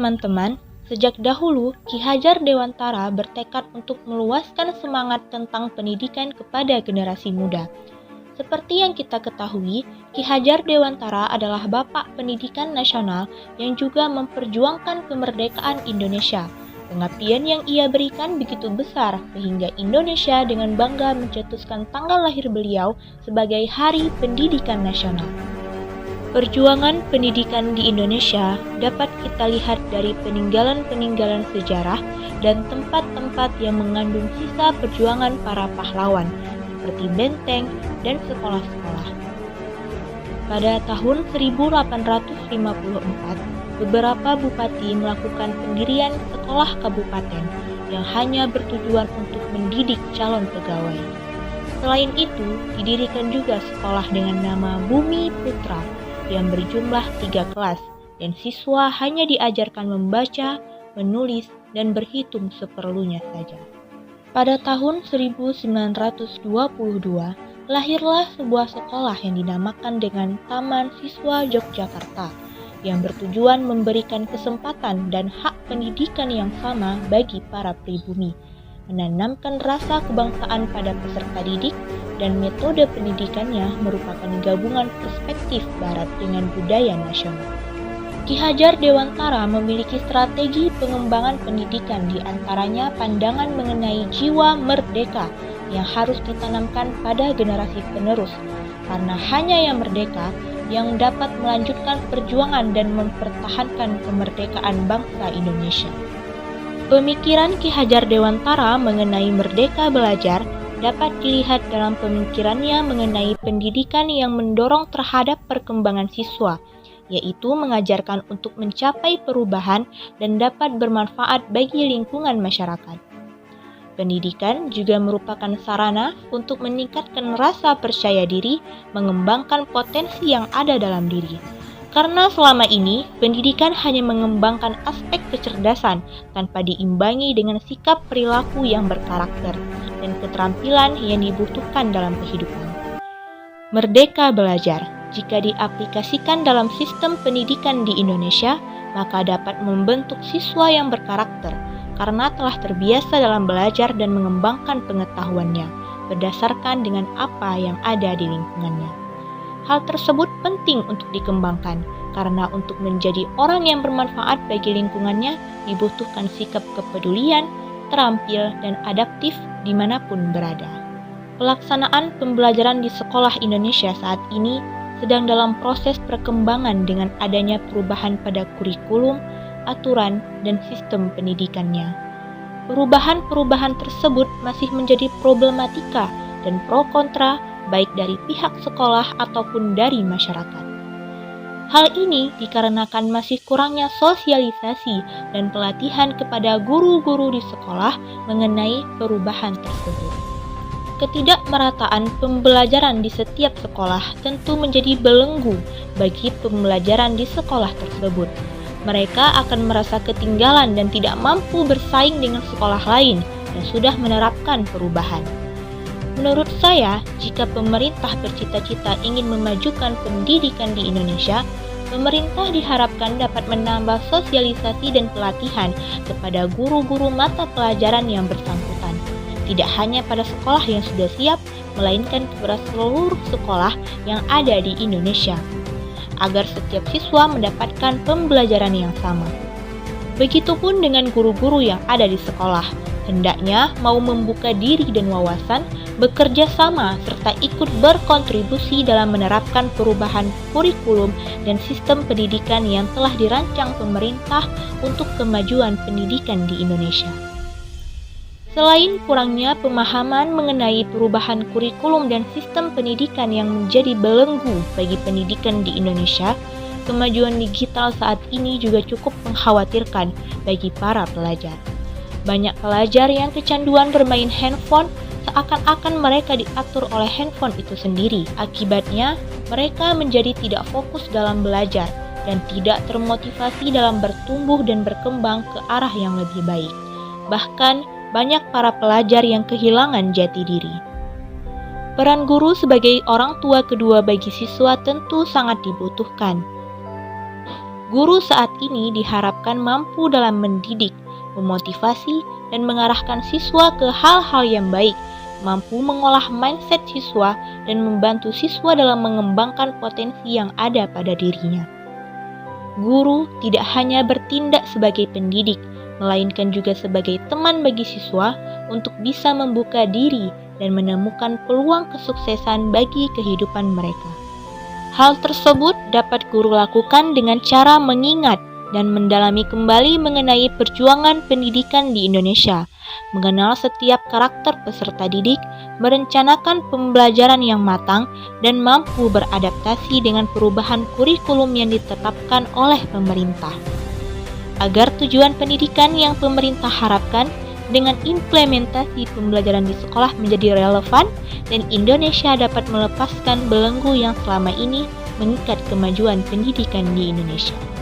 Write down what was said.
teman-teman, sejak dahulu Ki Hajar Dewantara bertekad untuk meluaskan semangat tentang pendidikan kepada generasi muda. Seperti yang kita ketahui, Ki Hajar Dewantara adalah bapak pendidikan nasional yang juga memperjuangkan kemerdekaan Indonesia. Pengabdian yang ia berikan begitu besar sehingga Indonesia dengan bangga mencetuskan tanggal lahir beliau sebagai Hari Pendidikan Nasional. Perjuangan pendidikan di Indonesia dapat kita lihat dari peninggalan-peninggalan sejarah dan tempat-tempat yang mengandung sisa perjuangan para pahlawan, seperti benteng dan sekolah-sekolah. Pada tahun 1854, beberapa bupati melakukan pendirian sekolah kabupaten yang hanya bertujuan untuk mendidik calon pegawai. Selain itu, didirikan juga sekolah dengan nama Bumi Putra yang berjumlah 3 kelas dan siswa hanya diajarkan membaca, menulis, dan berhitung seperlunya saja. Pada tahun 1922, lahirlah sebuah sekolah yang dinamakan dengan Taman Siswa Yogyakarta yang bertujuan memberikan kesempatan dan hak pendidikan yang sama bagi para pribumi, menanamkan rasa kebangsaan pada peserta didik, dan metode pendidikannya merupakan gabungan perspektif Barat dengan budaya nasional. Ki Hajar Dewantara memiliki strategi pengembangan pendidikan, di antaranya pandangan mengenai jiwa merdeka yang harus ditanamkan pada generasi penerus, karena hanya yang merdeka yang dapat melanjutkan perjuangan dan mempertahankan kemerdekaan bangsa Indonesia. Pemikiran Ki Hajar Dewantara mengenai merdeka belajar dapat dilihat dalam pemikirannya mengenai pendidikan yang mendorong terhadap perkembangan siswa, yaitu mengajarkan untuk mencapai perubahan dan dapat bermanfaat bagi lingkungan masyarakat. Pendidikan juga merupakan sarana untuk meningkatkan rasa percaya diri, mengembangkan potensi yang ada dalam diri. Karena selama ini, pendidikan hanya mengembangkan aspek kecerdasan tanpa diimbangi dengan sikap perilaku yang berkarakter dan keterampilan yang dibutuhkan dalam kehidupan. Merdeka belajar, jika diaplikasikan dalam sistem pendidikan di Indonesia, maka dapat membentuk siswa yang berkarakter, karena telah terbiasa dalam belajar dan mengembangkan pengetahuannya berdasarkan dengan apa yang ada di lingkungannya. Hal tersebut penting untuk dikembangkan, karena untuk menjadi orang yang bermanfaat bagi lingkungannya dibutuhkan sikap kepedulian, terampil, dan adaptif dimanapun berada. Pelaksanaan pembelajaran di sekolah Indonesia saat ini sedang dalam proses perkembangan dengan adanya perubahan pada kurikulum, aturan, dan sistem pendidikannya. Perubahan-perubahan tersebut masih menjadi problematika dan pro kontra baik dari pihak sekolah ataupun dari masyarakat. Hal ini dikarenakan masih kurangnya sosialisasi dan pelatihan kepada guru-guru di sekolah mengenai perubahan tersebut. Ketidakmerataan pembelajaran di setiap sekolah tentu menjadi belenggu bagi pembelajaran di sekolah tersebut. Mereka akan merasa ketinggalan dan tidak mampu bersaing dengan sekolah lain yang sudah menerapkan perubahan. Menurut saya, jika pemerintah bercita-cita ingin memajukan pendidikan di Indonesia, pemerintah diharapkan dapat menambah sosialisasi dan pelatihan kepada guru-guru mata pelajaran yang bersangkutan. Tidak hanya pada sekolah yang sudah siap, melainkan kepada seluruh sekolah yang ada di Indonesia, agar setiap siswa mendapatkan pembelajaran yang sama. Begitupun dengan guru-guru yang ada di sekolah, hendaknya mau membuka diri dan wawasan, bekerja sama, serta ikut berkontribusi dalam menerapkan perubahan kurikulum dan sistem pendidikan yang telah dirancang pemerintah untuk kemajuan pendidikan di Indonesia. Selain kurangnya pemahaman mengenai perubahan kurikulum dan sistem pendidikan yang menjadi belenggu bagi pendidikan di Indonesia, kemajuan digital saat ini juga cukup mengkhawatirkan bagi para pelajar. Banyak pelajar yang kecanduan bermain handphone, seakan-akan mereka diatur oleh handphone itu sendiri. Akibatnya, mereka menjadi tidak fokus dalam belajar dan tidak termotivasi dalam bertumbuh dan berkembang ke arah yang lebih baik. Bahkan, banyak para pelajar yang kehilangan jati diri. Peran guru sebagai orang tua kedua bagi siswa tentu sangat dibutuhkan. Guru saat ini diharapkan mampu dalam mendidik, memotivasi, dan mengarahkan siswa ke hal-hal yang baik, mampu mengolah mindset siswa, dan membantu siswa dalam mengembangkan potensi yang ada pada dirinya. Guru tidak hanya bertindak sebagai pendidik, melainkan juga sebagai teman bagi siswa untuk bisa membuka diri dan menemukan peluang kesuksesan bagi kehidupan mereka. Hal tersebut dapat guru lakukan dengan cara mengingat dan mendalami kembali mengenai perjuangan pendidikan di Indonesia, mengenal setiap karakter peserta didik, merencanakan pembelajaran yang matang, dan mampu beradaptasi dengan perubahan kurikulum yang ditetapkan oleh pemerintah. Agar tujuan pendidikan yang pemerintah harapkan dengan implementasi pembelajaran di sekolah menjadi relevan dan Indonesia dapat melepaskan belenggu yang selama ini mengikat kemajuan pendidikan di Indonesia.